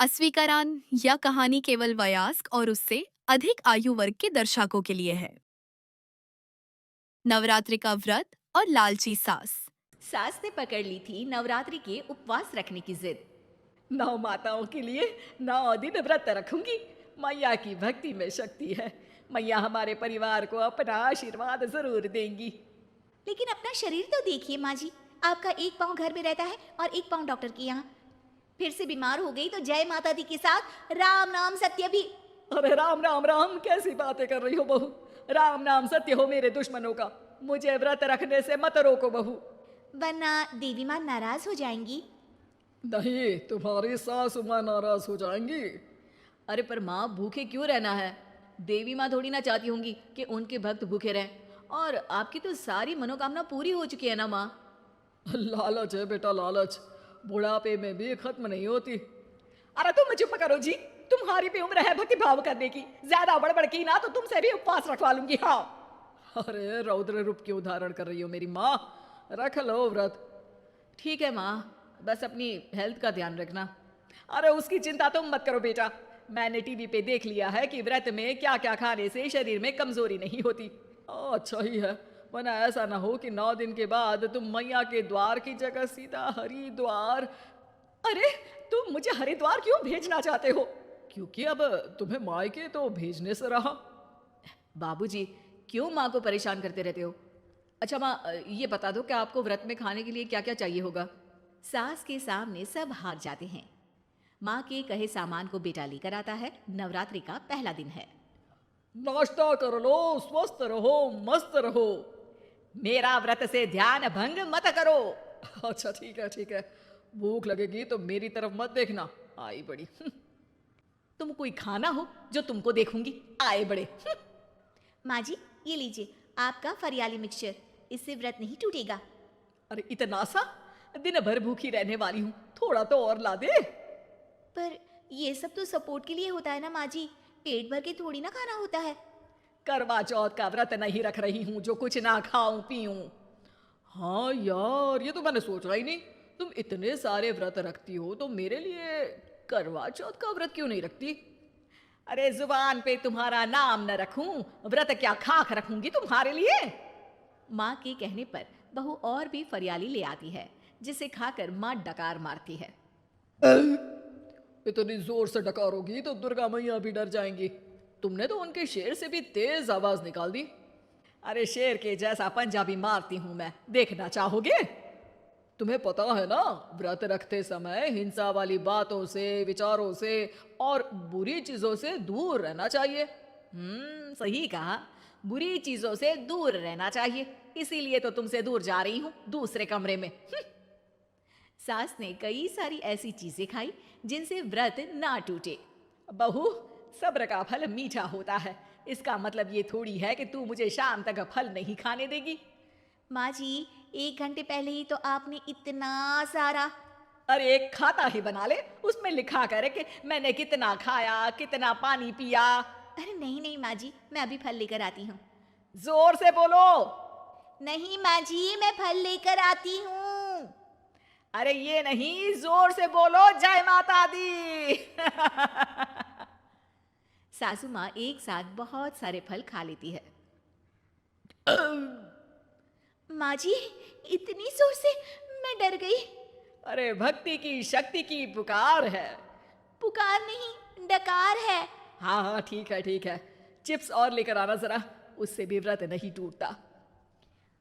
अस्वीकरण या कहानी केवल वयस्क और उससे अधिक आयु वर्ग के दर्शकों के लिए है। नवरात्रि का व्रत और लालची सास। सास ने पकड़ ली थी नवरात्रि के उपवास रखने की जिद। नौ माताओं के लिए 9 दिन व्रत रखूंगी। मैया की भक्ति में शक्ति है। मैया हमारे परिवार को अपना आशीर्वाद जरूर देंगी। लेकिन अपना शरीर तो देखिए माँ जी, आपका एक पाँव घर में रहता है और एक पाँव डॉक्टर के यहाँ। फिर से बीमार हो गई तो जय माता दी के साथ राम नाम सत्य भी। अरे राम राम राम, कैसी बातें कर रही हो बहू। राम नाम सत्य हो मेरे दुश्मनों का। मुझे व्रत रखने से मत रोको बहू, वरना देवी माँ नाराज हो जाएंगी। नहीं, तुम्हारी सासू माँ नाराज हो जाएंगी। अरे पर माँ, भूखे क्यों रहना है? देवी माँ थोड़ी ना चाहती होंगी कि उनके भक्त भूखे रहें। और आपकी तो सारी मनोकामना पूरी हो चुकी है ना माँ। लालच है बेटा, लालच बुढ़ापे में भी खत्म नहीं होती। अरे तुम चुप करो जी, तुम्हारी भी उम्र है भक्ति भाव करने की। ज्यादा बड़बड़ की ना तो तुमसे भी उपवास रखवा लूंगी। हाँ। अरे रौद्र रूप की उदाहरण कर रही हो मेरी माँ, रख लो व्रत। ठीक है माँ, बस अपनी हेल्थ का ध्यान रखना। अरे उसकी चिंता तुम मत करो बेटा, मैंने टीवी पे देख लिया है कि व्रत में क्या क्या खाने से शरीर में कमजोरी नहीं होती। अच्छा ही है, वरना ऐसा ना हो कि 9 दिन के बाद तुम मैया के द्वार की जगह सीधा हरिद्वार। अरे तुम मुझे हरिद्वार क्यों भेजना चाहते हो? क्योंकि अब तुम्हें मायके तो भेजने से रहा। बाबूजी, क्यों माँ को परेशान करते रहते हो? अच्छा माँ, ये बता दो कि आपको व्रत में खाने के लिए क्या क्या चाहिए होगा? सास के सामने सब हार जाते हैं। माँ के कहे सामान को बेटा लेकर आता है। नवरात्रि का पहला दिन है। नाश्ता कर लो, स्वस्थ रहो, मस्त रहो। मेरा व्रत से ध्यान भंग मत करो। अच्छा ठीक है ठीक है, भूख लगेगी तो मेरी तरफ मत देखना। आई बड़ी। तुम कोई खाना हो जो तुमको देखूंगी, आए बड़े। माँ जी, ये लीजिए आपका फरियाली मिक्सचर, इससे व्रत नहीं टूटेगा। अरे इतना सा? दिन भर भूखी रहने वाली हूँ, थोड़ा तो और ला दे। पर ये सब तो सपोर्ट के लिए होता है ना माँ जी, पेट भर के थोड़ी ना खाना होता है। करवा चौथ का व्रत नहीं रख रही हूँ जो कुछ ना खाऊं पीऊं। हाँ यार, ये तो मैंने सोचा ही नहीं। तुम इतने सारे व्रत रखती हो तो मेरे लिए करवा चौथ का व्रत क्यों नहीं रखती? अरे जुबान पे तुम्हारा नाम न रखूं, व्रत क्या खाक रखूंगी तुम्हारे लिए। माँ के कहने पर बहू और भी फरियाली ले आती है, जिसे खाकर माँ डकार मारती है। इतनी जोर से डकारोगी तो दुर्गा मैया भी डर जाएंगी। तुमने तो उनके शेर से भी तेज आवाज निकाल दी। अरे शेर के जैसा पंजाबी मारती हूं मैं, देखना चाहोगे? तुम्हें पता है ना, व्रत रखते समय हिंसा वाली बातों से, विचारों से और बुरी चीजों से दूर रहना चाहिए। सही कहा, बुरी चीजों से दूर रहना चाहिए। इसीलिए तो तुमसे दूर जा रही हूँ, दूसरे कमरे में। सास ने कई सारी ऐसी चीजें खाई जिनसे व्रत ना टूटे। बहू, सब्र का फल मीठा होता है। इसका मतलब ये थोड़ी है कि तू मुझे शाम तक फल नहीं खाने देगी। माँ जी, 1 घंटे पहले ही तो आपने इतना सारा। अरे एक खाता ही बना ले, उसमें लिखा करे कि मैंने कितना खाया, कितना पानी पिया। अरे नहीं नहीं माँ जी, मैं अभी फल लेकर आती हूँ। जोर से बोलो। नहीं माँ जी, मैं फल लेकर आती हूँ। अरे ये नहीं, जोर से बोलो, जय माता दी। सासू माँ एक साथ बहुत सारे फल खा लेती है। माँ जी, इतनी जोर से मैं डर गई। अरे भक्ति की शक्ति की पुकार है। पुकार नहीं, डकार है। हाँ हाँ ठीक है ठीक है, चिप्स और लेकर आना जरा, उससे भी व्रत नहीं टूटता।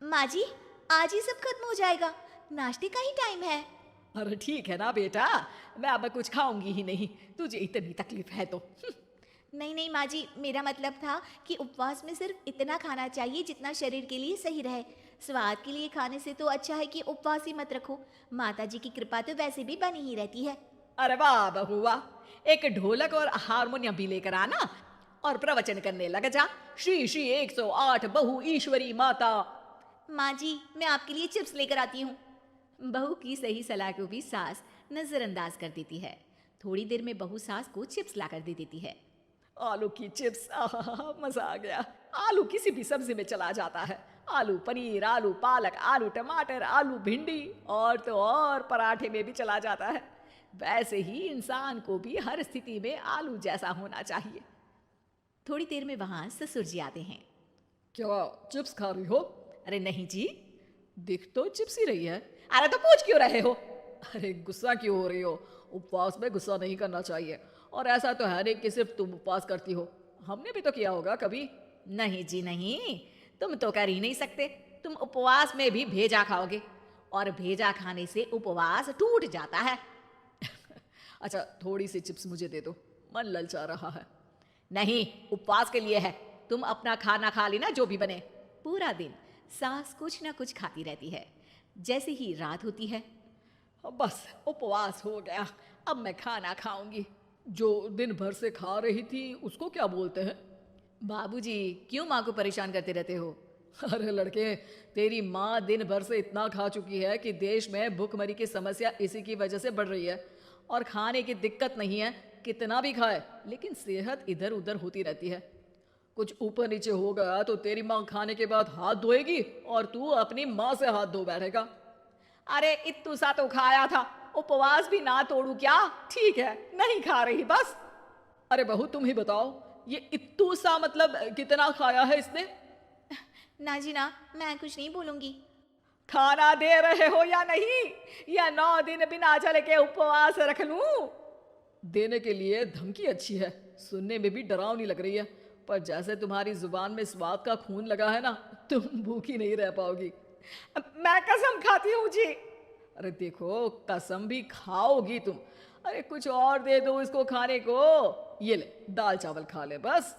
माँ जी, आज ही सब खत्म हो जाएगा, नाश्ते का ही टाइम है। अरे ठीक है ना बेटा, मैं अब कुछ खाऊंगी ही नहीं, तुझे इतनी तकलीफ है तो। नहीं नहीं माँ जी, मेरा मतलब था कि उपवास में सिर्फ इतना खाना चाहिए जितना शरीर के लिए सही रहे। स्वाद के लिए खाने से तो अच्छा है कि उपवास ही मत रखो। माता जी की कृपा तो वैसे भी बनी ही रहती है। अरे वाह बहू वाह, एक ढोलक और हारमोनियम भी लेकर आना और प्रवचन करने लग जा। श्री श्री 108 बहु ईश्वरी माता। माँ जी, मैं आपके लिए चिप्स लेकर आती हूँ। बहू की सही सलाह को भी सास नजरअंदाज कर देती है। थोड़ी देर में बहू सास को चिप्स लाकर दे देती है। आलू की चिप्स, आहा मजा आ गया। आलू किसी भी सब्जी में चला जाता है। आलू पनीर, आलू पालक, आलू टमाटर, आलू भिंडी और तो और पराठे में भी चला जाता है। वैसे ही इंसान को भी हर स्थिति में आलू जैसा होना चाहिए। थोड़ी देर में वहां ससुर जी आते हैं। क्या चिप्स खा रही हो? अरे नहीं जी। दिख तो चिप्स ही रही है। अरे तो पूछ क्यों रहे हो? अरे गुस्सा क्यों हो रही हो? उपवास में गुस्सा नहीं करना चाहिए। और ऐसा तो है नहीं कि सिर्फ तुम उपवास करती हो, हमने भी तो किया होगा कभी। नहीं जी नहीं, तुम तो कर ही नहीं सकते। तुम उपवास में भी भेजा खाओगे और भेजा खाने से उपवास टूट जाता है। अच्छा थोड़ी सी चिप्स मुझे दे दो, मन ललचा रहा है। नहीं, उपवास के लिए है। तुम अपना खाना खा लेना जो भी बने। पूरा दिन सास कुछ ना कुछ खाती रहती है। जैसे ही रात होती है, बस उपवास हो गया, अब मैं खाना खाऊंगी। जो दिन भर से खा रही थी उसको क्या बोलते हैं? बाबूजी क्यों माँ को परेशान करते रहते हो? अरे लड़के, तेरी माँ दिन भर से इतना खा चुकी है कि देश में भूखमरी की समस्या इसी की वजह से बढ़ रही है। और खाने की दिक्कत नहीं है, कितना भी खाए लेकिन सेहत इधर उधर होती रहती है। कुछ ऊपर नीचे हो गया तो तेरी माँ खाने के बाद हाथ धोएगी और तू अपनी माँ से हाथ धो बैठेगा। अरे इत्तू सा तो खाया था, उपवास भी ना तोड़ू क्या? ठीक है, नहीं खा रही बस। अरे बहू तुम ही बताओ, ये इत्तू सा मतलब कितना खाया है इसने? ना जी ना, मैं कुछ नहीं बोलूंगी। खाना दे रहे हो या नहीं, या 9 दिन बिना जल के उपवास रख लूं? देने के लिए धमकी अच्छी है, सुनने में भी डरावनी लग रही है, पर जैसे तुम्हारी जुबान में स्वाद का खून लगा है ना, तुम भूखी नहीं रह पाओगी। मैं कसम खाती हूँ जी। अरे देखो, कसम भी खाओगी तुम। अरे कुछ और दे दो इसको खाने को। ये ले, दाल चावल खा ले बस।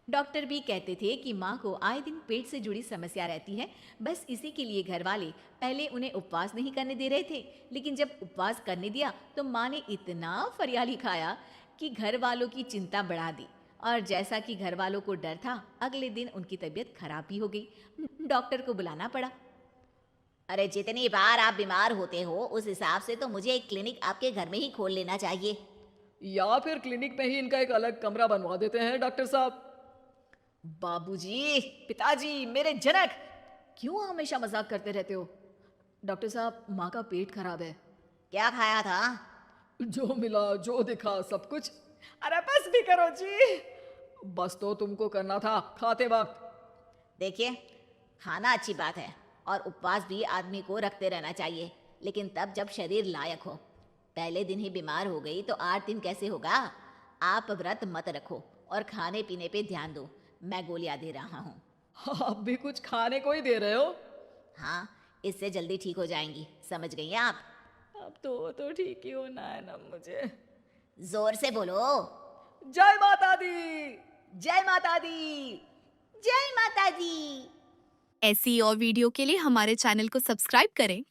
डॉक्टर भी कहते थे कि माँ को आए दिन पेट से जुड़ी समस्या रहती है। बस इसी के लिए घर वाले पहले उन्हें उपवास नहीं करने दे रहे थे, लेकिन जब उपवास करने दिया तो माँ ने इतना फरियाली खाया कि घर वालों की चिंता बढ़ा दी। और जैसा कि घर वालों को डर था, अगले दिन उनकी तबीयत खराब भी हो गई। डॉक्टर को बुलाना पड़ा। अरे जितनी बार आप बीमार होते हो उस हिसाब से तो मुझे एक क्लिनिक आपके घर में ही खोल लेना चाहिए। या फिर क्लिनिक में ही इनका एक अलग कमरा बनवा देते हैं डॉक्टर साहब। बाबूजी, पिताजी, मेरे जनक, क्यों हमेशा मजाक करते रहते हो? डॉक्टर साहब, माँ का पेट खराब है। क्या खाया था? जो मिला जो दिखा सब कुछ। अरे बस भी करो जी। बस तो तुमको करना था खाते वक्त। देखिए, खाना अच्छी बात है और उपवास भी आदमी को रखते रहना चाहिए, लेकिन तब जब शरीर लायक हो। पहले दिन ही बीमार हो गई तो 8 दिन कैसे होगा? आप व्रत मत रखो और खाने पीने पे ध्यान दो। मैं गोलियां दे रहा हूँ। आप भी कुछ खाने को ही दे रहे हो? हाँ, इससे जल्दी ठीक हो जाएंगी, समझ गई आप? अब तो ठीक ही होना है ना मुझे। जोर से बोलो। जय माता दी। जय माता दी। जय माता दी। ऐसी और वीडियो के लिए हमारे चैनल को सब्सक्राइब करें